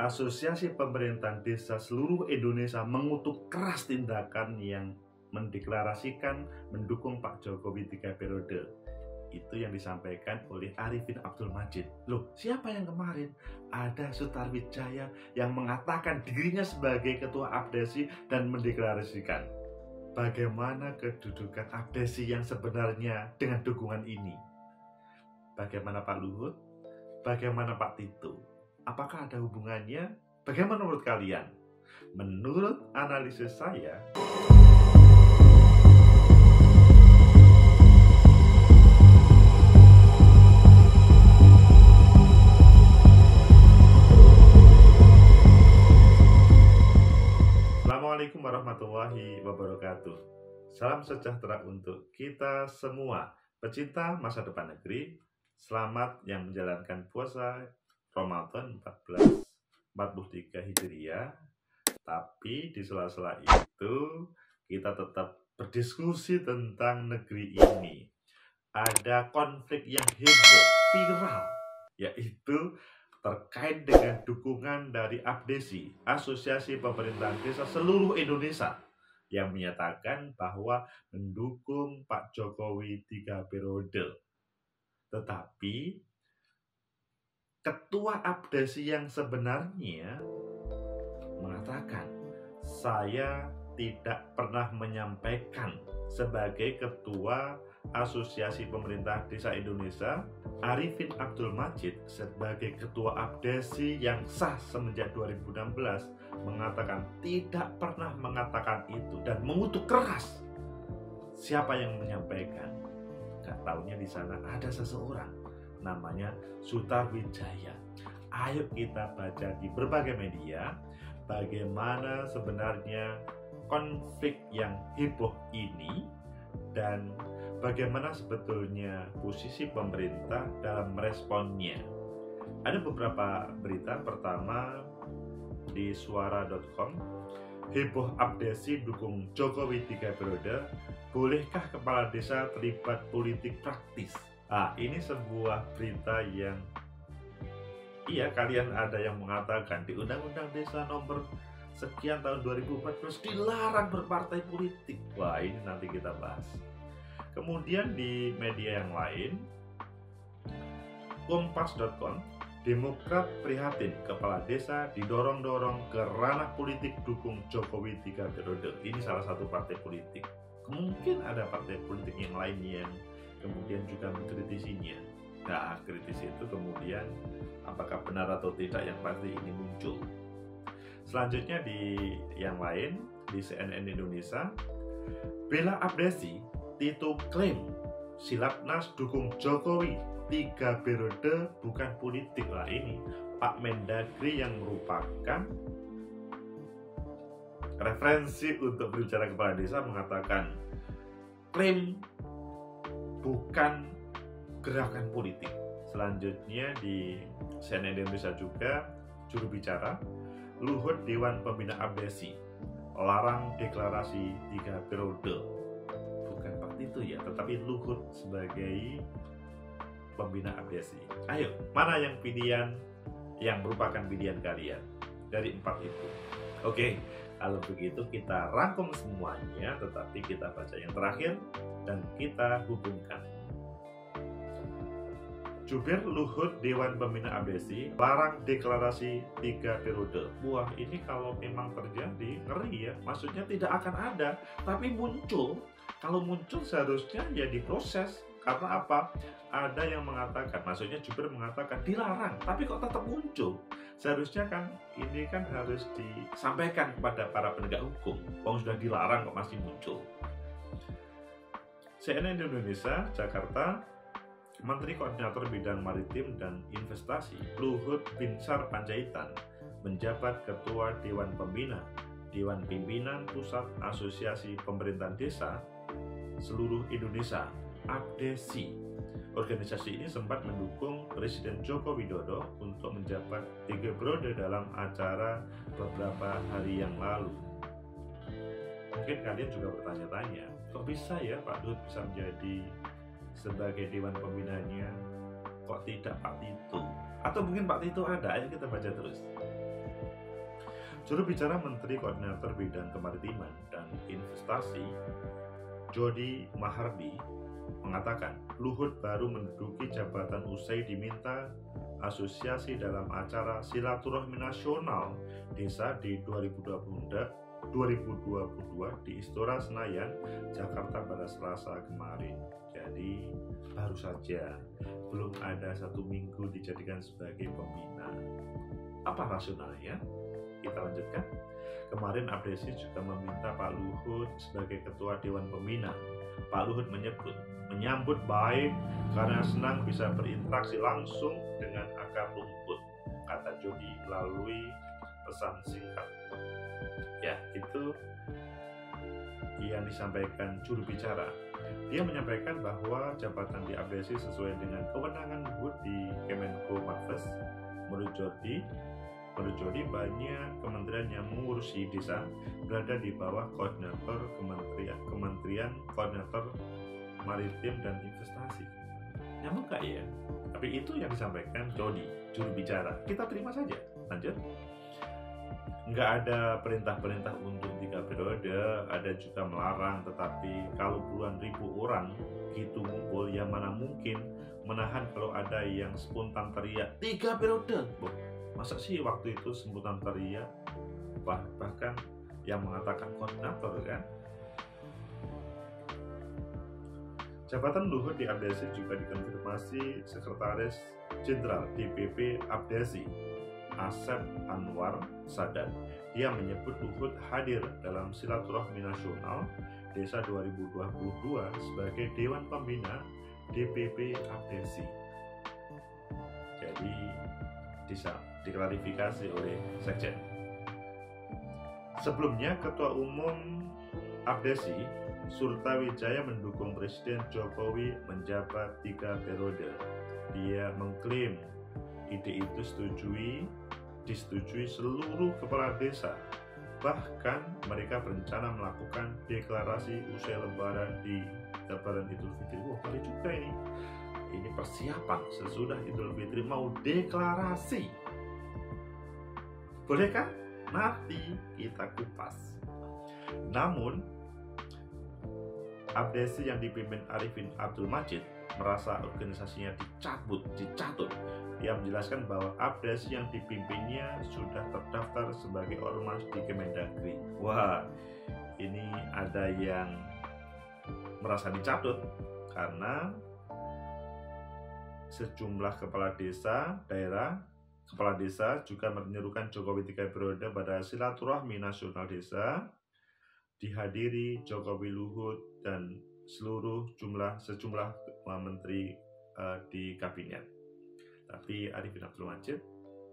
Asosiasi Pemerintahan Desa seluruh Indonesia mengutuk keras tindakan yang mendeklarasikan mendukung Pak Jokowi 3 periode. Itu yang disampaikan oleh Arifin Abdul Majid. Loh, siapa yang kemarin? Ada Sutarwijaya yang mengatakan dirinya sebagai ketua Abdesi dan mendeklarasikan. Bagaimana kedudukan Abdesi yang sebenarnya dengan dukungan ini? Bagaimana Pak Luhut? Bagaimana Pak Tito? Apakah ada hubungannya? Bagaimana menurut kalian? Menurut analisis saya, Assalamualaikum warahmatullahi wabarakatuh. Salam sejahtera untuk kita semua, pecinta masa depan negeri. Selamat yang menjalankan puasa Ramadan 1443 Hijriah. Tapi di sela-sela itu kita tetap berdiskusi tentang negeri ini. Ada konflik yang heboh, viral, yaitu terkait dengan dukungan dari Abdesi, Asosiasi Pemerintahan Desa seluruh Indonesia, yang menyatakan bahwa mendukung Pak Jokowi 3 periode. Tetapi Ketua Abdesi yang sebenarnya mengatakan, saya tidak pernah menyampaikan sebagai Ketua Asosiasi Pemerintah Desa Indonesia, Arifin Abdul Majid sebagai Ketua Abdesi yang sah semenjak 2016 mengatakan tidak pernah mengatakan itu dan mengutuk keras. Siapa yang menyampaikan? Gak taunya di sana ada seseorang namanya Sutarwijaya. Ayo kita baca di berbagai media bagaimana sebenarnya konflik yang heboh ini dan bagaimana sebetulnya posisi pemerintah dalam meresponnya. Ada beberapa berita. Pertama di suara.com, heboh Abdesi dukung Jokowi 3 periode, bolehkah kepala desa terlibat politik praktis? Ini sebuah berita yang kalian ada yang mengatakan di Undang-Undang Desa nomor sekian tahun 2014 dilarang berpartai politik. Wah, ini nanti kita bahas. Kemudian di media yang lain, kompas.com, Demokrat prihatin kepala desa didorong-dorong ke ranah politik dukung Jokowi 3 periode. Ini salah satu partai politik. Mungkin ada partai politik yang lain yang kemudian juga mengkritisinya. Nah, kritis itu kemudian apakah benar atau tidak, yang pasti ini muncul. Selanjutnya di yang lain, di CNN Indonesia, bela Abdesi, Tito klaim Silapnas dukung Jokowi 3 periode bukan politik. Lah, ini Pak Mendagri yang merupakan referensi untuk berbicara kepala desa mengatakan klaim bukan gerakan politik. Selanjutnya di CNN Indonesia juga, juru bicara Luhut Dewan Pembina Abdesi larang deklarasi 3 periode. Bukan Pak Tito ya, tetapi Luhut sebagai pembina Abdesi. Ayo, mana yang pilihan yang merupakan pilihan kalian dari 4 itu? Oke, kalau begitu kita rangkum semuanya, tetapi kita baca yang terakhir dan kita hubungkan. Jubir Luhut Dewan Pembina Abdesi larang deklarasi 3 periode. Wah, ini kalau memang terjadi ngeri ya. Maksudnya tidak akan ada, tapi muncul. Kalau muncul seharusnya ya diproses. Karena apa? Ada yang mengatakan, maksudnya jubir mengatakan dilarang, tapi kok tetap muncul. Seharusnya kan ini kan harus disampaikan kepada para penegak hukum. Sudah dilarang kok masih muncul. CNN Indonesia, Jakarta, Menteri Koordinator Bidang Maritim dan Investasi Luhut Binsar Panjaitan menjabat Ketua Dewan Pembina Dewan Pimpinan Pusat Asosiasi Pemerintahan Desa seluruh Indonesia, Abdesi. Organisasi ini sempat mendukung Presiden Joko Widodo untuk menjabat 3 periode dalam acara beberapa hari yang lalu. Mungkin kalian juga bertanya-tanya, kok bisa ya Pak Luhut bisa menjadi sebagai Dewan Pembinanya, kok tidak Pak Tito? Atau mungkin Pak Tito ada? Ayo kita baca terus. Juru bicara Menteri Koordinator Bidang Kemaritiman dan Investasi, Jody Mahardi, mengatakan Luhut baru menduduki jabatan usai diminta asosiasi dalam acara silaturahmi nasional desa di 2022 di Istora Senayan, Jakarta pada Selasa kemarin. Jadi baru saja, belum ada 1 minggu dijadikan sebagai pembina. Apa rasionalnya? Kita lanjutkan. Kemarin Abdesi juga meminta Pak Luhut sebagai Ketua Dewan Pembina. Pak Luhut menyambut baik karena senang bisa berinteraksi langsung dengan akar rumput, kata Jody melalui pesan singkat. Ya, itu yang disampaikan juru bicara. Dia menyampaikan bahwa jabatan di Abdesi sesuai dengan kewenangan Luhut di Kemenko Marves. Menurut Jody, banyak kementerian yang mengurusi desa berada di bawah koordinator kementerian koordinator maritim dan investasi. Nyambung gak ya? Tapi itu yang disampaikan Jody, juru bicara. Kita terima saja. Lanjut. Nggak ada perintah-perintah untuk 3 periode, ada juga melarang. Tetapi kalau puluhan ribu orang gitu ngumpul, yang mana mungkin menahan kalau ada yang spontan teriak 3 periode. Masa sih waktu itu spontan teriak? Bahkan yang mengatakan koordinator kan? Jabatan Luhut di Abdesi juga dikonfirmasi Sekretaris Jenderal DPP Abdesi, Asep Anwar Sadat. Dia menyebut Luhut hadir dalam silaturahmi nasional Desa 2022 sebagai Dewan Pembina DPP Abdesi. Jadi diklarifikasi oleh Sekjen. Sebelumnya Ketua Umum Abdesi Surtawijaya mendukung Presiden Jokowi menjabat 3 periode. Dia mengklaim ide itu disetujui seluruh kepala desa. Bahkan mereka berencana melakukan deklarasi usai Lebaran Idul Fitri. Wah, kali juga ini. Ini persiapan sesudah Idul Fitri mau deklarasi. Bolehkah? Nanti kita kupas. Namun Abdesi yang dipimpin Arifin Abdul Majid merasa organisasinya dicatut. Dia menjelaskan bahwa Abdesi yang dipimpinnya sudah terdaftar sebagai ormas di Kemendagri. Wah, ini ada yang merasa dicatut karena sejumlah kepala desa juga menyerukan Jokowi 3 periode pada silaturahmi nasional desa, dihadiri Jokowi, Luhut, dan sejumlah menteri di kabinet. Tapi Arifin Abdul Majid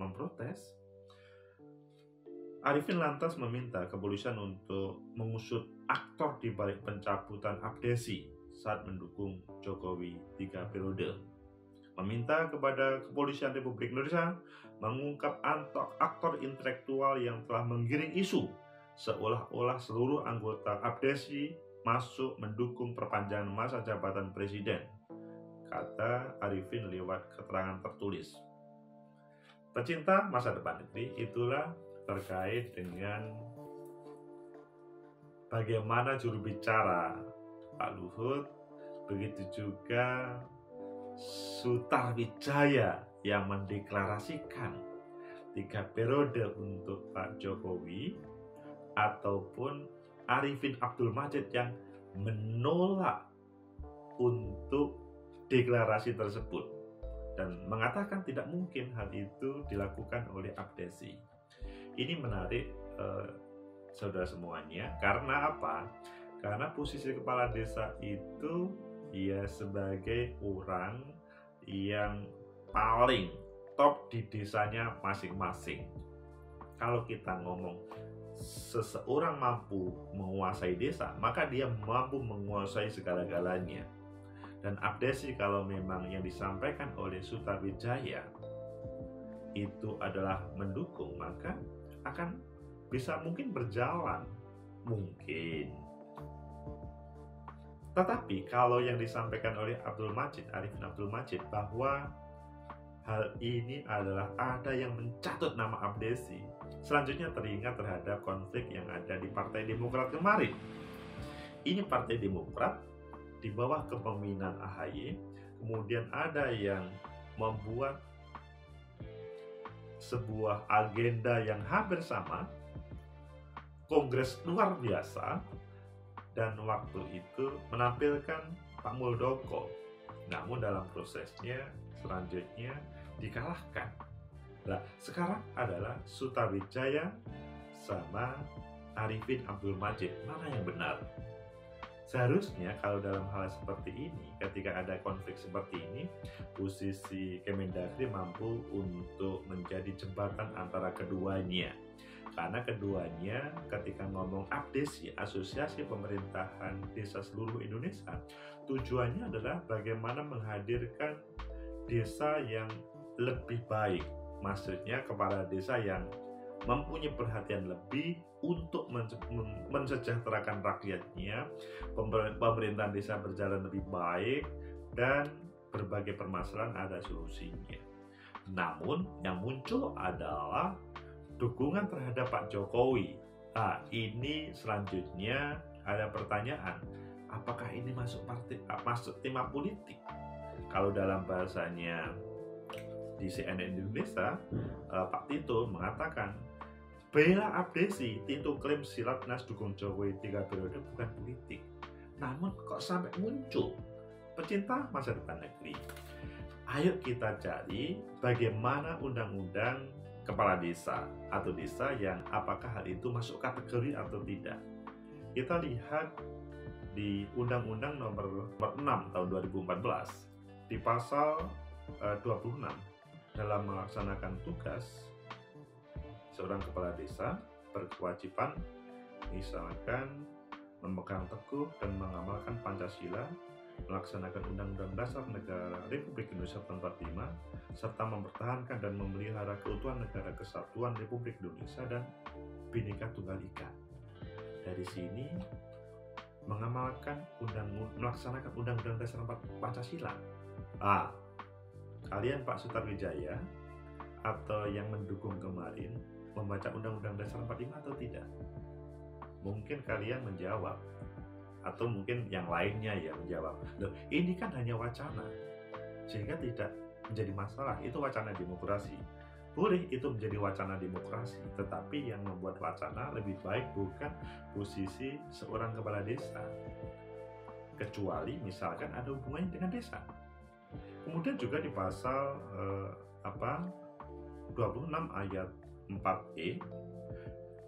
memprotes. Arifin lantas meminta kepolisian untuk mengusut aktor di balik pencabutan Abdesi saat mendukung Jokowi 3 periode. Meminta kepada Kepolisian Republik Indonesia mengungkap aktor intelektual yang telah menggiring isu seolah-olah seluruh anggota Abdesi masuk mendukung perpanjangan masa jabatan presiden, kata Arifin lewat keterangan tertulis. Pecinta masa depan negeri, itulah terkait dengan bagaimana juru bicara Pak Luhut, begitu juga Sutarwijaya yang mendeklarasikan 3 periode untuk Pak Jokowi, ataupun Arifin Abdul Majid yang menolak untuk deklarasi tersebut dan mengatakan tidak mungkin hal itu dilakukan oleh Abdesi. Ini menarik saudara semuanya, karena apa? Karena posisi kepala desa itu dia sebagai orang yang paling top di desanya masing-masing. Kalau kita ngomong seseorang mampu menguasai desa, maka dia mampu menguasai segala-galanya. Dan Abdesi kalau memang yang disampaikan oleh Sutarwijaya itu adalah mendukung, maka akan bisa mungkin berjalan. Mungkin. Tetapi kalau yang disampaikan oleh Arifin Abdul Majid bahwa hal ini adalah ada yang mencatut nama abdesi. Selanjutnya teringat terhadap konflik yang ada di Partai Demokrat kemarin. Ini Partai Demokrat di bawah kepemimpinan AHY, kemudian ada yang membuat sebuah agenda yang hampir sama, kongres luar biasa, dan waktu itu menampilkan Pak Muldoko. Namun dalam prosesnya selanjutnya dikalahkan. Nah, sekarang adalah Sutawijaya sama Arifin Abdul Majid. Mana yang benar? Seharusnya kalau dalam hal seperti ini, ketika ada konflik seperti ini, posisi Kemendagri mampu untuk menjadi jembatan antara keduanya. Karena keduanya ketika ngomong APDESI, Asosiasi Pemerintahan Desa Seluruh Indonesia, tujuannya adalah bagaimana menghadirkan desa yang lebih baik. Maksudnya kepala desa yang mempunyai perhatian lebih untuk mensejahterakan rakyatnya, pemerintahan desa berjalan lebih baik, dan berbagai permasalahan ada solusinya. Namun yang muncul adalah dukungan terhadap Pak Jokowi. Nah, ini selanjutnya ada pertanyaan, apakah ini masuk tema politik? Kalau dalam bahasanya di CNN Indonesia, Pak Tito mengatakan, bela abdesi, Tito klaim Silatnas dukung Jokowi 3 periode bukan politik. Namun kok sampai muncul pecinta masa depan negeri? Ayo kita cari bagaimana undang-undang kepala desa atau desa yang apakah hal itu masuk kategori atau tidak. Kita lihat di Undang-Undang nomor 6 tahun 2014 di pasal 26 dalam melaksanakan tugas seorang kepala desa berkewajiban misalkan memegang teguh dan mengamalkan Pancasila, melaksanakan Undang-Undang Dasar Negara Republik Indonesia tahun 45, serta mempertahankan dan memelihara keutuhan Negara Kesatuan Republik Indonesia dan Bhinneka Tunggal Ika. Dari sini melaksanakan Undang-Undang Dasar Pancasila. Kalian Pak Sutawijaya atau yang mendukung kemarin membaca Undang-Undang Dasar 45 atau tidak? Mungkin kalian menjawab, atau mungkin yang lainnya ya menjawab, loh ini kan hanya wacana, sehingga tidak menjadi masalah, itu wacana demokrasi. Boleh itu menjadi wacana demokrasi, tetapi yang membuat wacana lebih baik bukan posisi seorang kepala desa, kecuali misalkan ada hubungannya dengan desa. Kemudian juga di pasal 26 ayat 4E,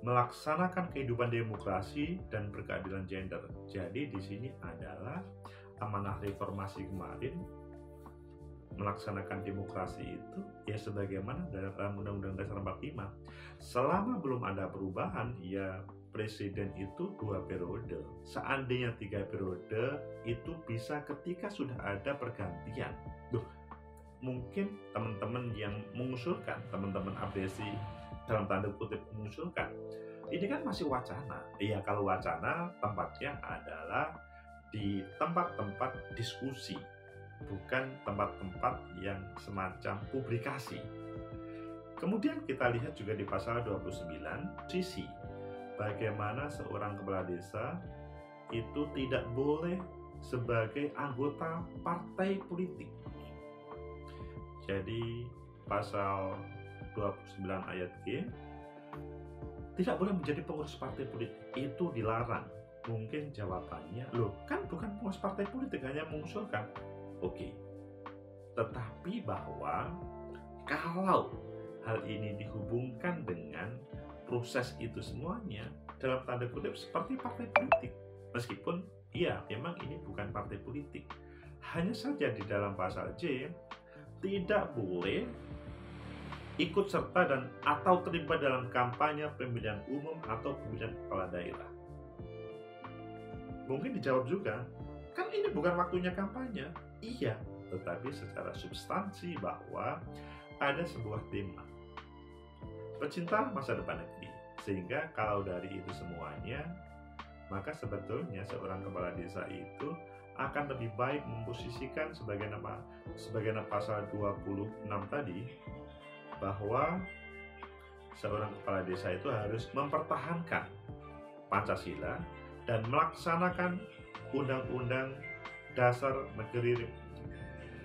melaksanakan kehidupan demokrasi dan berkeadilan gender. Jadi di sini adalah amanah reformasi kemarin, melaksanakan demokrasi itu ya sebagaimana dalam Undang-Undang Dasar 45. Selama belum ada perubahan, ya presiden itu 2 periode. Seandainya 3 periode itu bisa ketika sudah ada pergantian. Mungkin teman-teman yang mengusulkan, teman-teman abdesi dalam tanda kutip mengusulkan, ini kan masih wacana. Iya, kalau wacana tempatnya adalah di tempat-tempat diskusi, bukan tempat-tempat yang semacam publikasi. Kemudian kita lihat juga di pasal 29 sisi bagaimana seorang kepala desa itu tidak boleh sebagai anggota partai politik. Jadi pasal 29 ayat G, tidak boleh menjadi pengurus partai politik, itu dilarang. Mungkin jawabannya, loh kan bukan pengurus partai politik, hanya mengusulkan. Oke, tetapi bahwa kalau hal ini dihubungkan dengan proses itu semuanya, dalam tanda kutip seperti partai politik, meskipun iya memang ini bukan partai politik, hanya saja di dalam pasal J tidak boleh ikut serta dan atau terlibat dalam kampanye pemilihan umum atau pemilihan kepala daerah. Mungkin dijawab juga, kan ini bukan waktunya kampanye. Iya, tetapi secara substansi bahwa ada sebuah tema pecinta masa depan negeri. Sehingga kalau dari itu semuanya, maka sebetulnya seorang kepala desa itu akan lebih baik memposisikan sebagaimana pasal 26 tadi, bahwa seorang kepala desa itu harus mempertahankan Pancasila dan melaksanakan Undang-Undang Dasar Negeri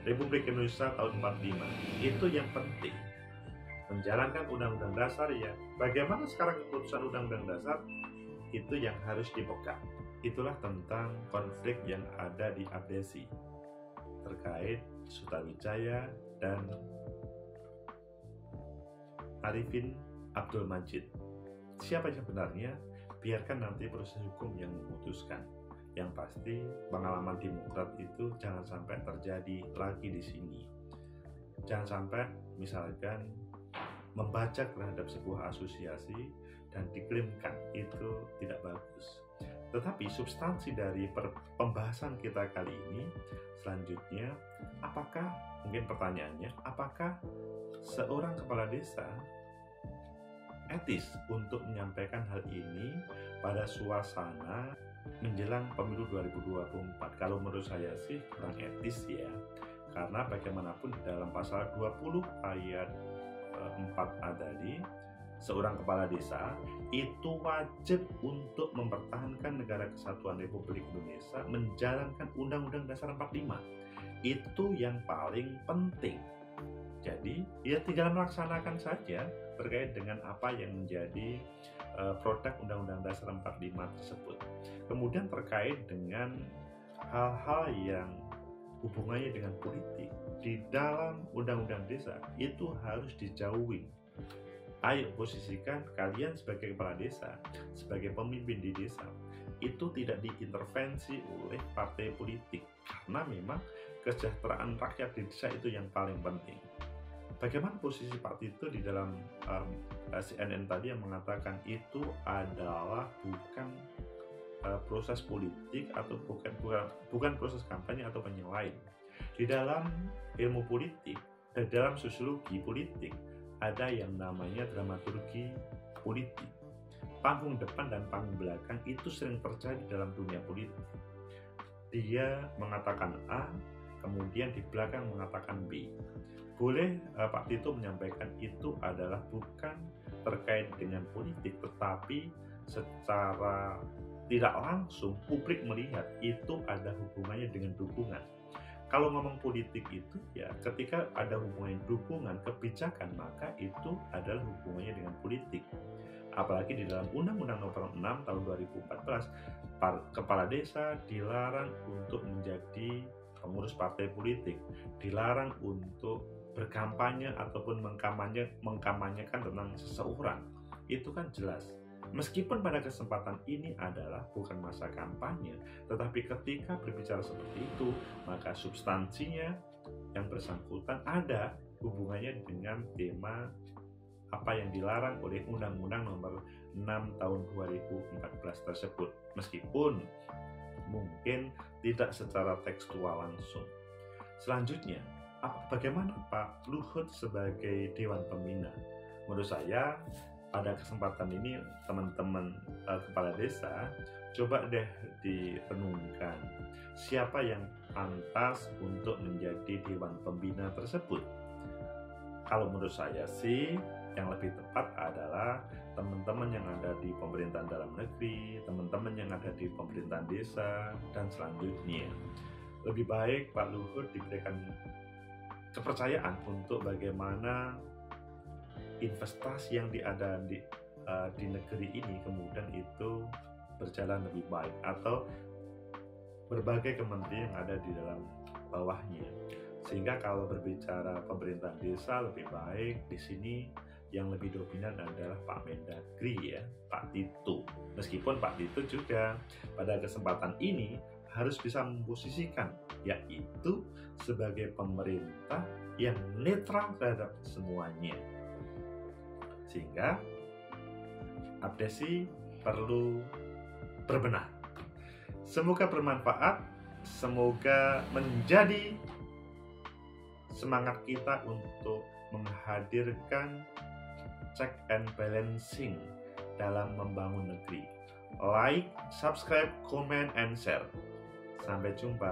Republik Indonesia tahun 45. Itu yang penting. Menjalankan Undang-Undang Dasar ya. Bagaimana sekarang keputusan Undang-Undang Dasar itu yang harus dipegang. Itulah tentang konflik yang ada di Abdesi terkait Sutawijaya dan Arifin Abdul Majid. Siapa yang benarnya? Biarkan nanti proses hukum yang memutuskan. Yang pasti pengalaman Demokrat itu jangan sampai terjadi lagi di sini. Jangan sampai misalkan membaca terhadap sebuah asosiasi dan diklaimkan itu tidak bagus. Tetapi substansi dari pembahasan kita kali ini selanjutnya, mungkin pertanyaannya, apakah seorang kepala desa etis untuk menyampaikan hal ini pada suasana menjelang pemilu 2024? Kalau menurut saya sih kurang etis ya, karena bagaimanapun di dalam pasal 20 ayat 4A tadi, seorang kepala desa itu wajib untuk mempertahankan negara kesatuan Republik Indonesia, menjalankan Undang-Undang Dasar 45. Itu yang paling penting. Jadi ya tinggal melaksanakan saja terkait dengan apa yang menjadi produk Undang-Undang Dasar 45 tersebut. Kemudian terkait dengan hal-hal yang hubungannya dengan politik di dalam Undang-Undang Desa itu harus dijauhi. Ayo posisikan kalian sebagai kepala desa, sebagai pemimpin di desa, itu tidak diintervensi oleh partai politik, karena memang kesejahteraan rakyat di desa itu yang paling penting. Bagaimana posisi Pak Tito di dalam CNN tadi yang mengatakan itu adalah bukan proses politik atau bukan proses kampanye atau yang lain. Di dalam ilmu politik dan dalam sosiologi politik ada yang namanya dramaturgi politik. Panggung depan dan panggung belakang itu sering terjadi dalam dunia politik. Dia mengatakan A, kemudian di belakang mengatakan B. Boleh Pak Tito menyampaikan itu adalah bukan terkait dengan politik, tetapi secara tidak langsung publik melihat itu ada hubungannya dengan dukungan. Kalau ngomong politik itu ya ketika ada hubungan dukungan kebijakan, maka itu adalah hubungannya dengan politik. Apalagi di dalam Undang-Undang Nomor 6 tahun 2014, kepala desa dilarang untuk menjadi pengurus partai politik, dilarang untuk berkampanye ataupun mengkampanyekan tentang seseorang. Itu kan jelas. Meskipun pada kesempatan ini adalah bukan masa kampanye, tetapi ketika berbicara seperti itu, maka substansinya yang bersangkutan ada hubungannya dengan tema apa yang dilarang oleh Undang-Undang Nomor 6 tahun 2014 tersebut. Meskipun mungkin tidak secara tekstual langsung. Selanjutnya, bagaimana Pak Luhut sebagai Dewan Pembina? Menurut saya pada kesempatan ini teman-teman kepala desa coba deh direnungkan siapa yang pantas untuk menjadi Dewan Pembina tersebut. Kalau menurut saya sih yang lebih tepat adalah teman-teman yang ada di pemerintahan dalam negeri, teman-teman yang ada di pemerintahan desa, dan selanjutnya. Lebih baik Pak Luhut diberikan kepercayaan untuk bagaimana investasi yang ada di negeri ini kemudian itu berjalan lebih baik, atau berbagai kementerian yang ada di dalam bawahnya. Sehingga kalau berbicara pemerintahan desa lebih baik di sini yang lebih dominan adalah Pak Mendagri ya, Pak Tito. Meskipun Pak Tito juga pada kesempatan ini harus bisa memposisikan yaitu sebagai pemerintah yang netral terhadap semuanya. Sehingga Abdesi perlu berbenah. Semoga bermanfaat, semoga menjadi semangat kita untuk menghadirkan check and balancing dalam membangun negeri. Like, subscribe, comment, and share. Sampai jumpa.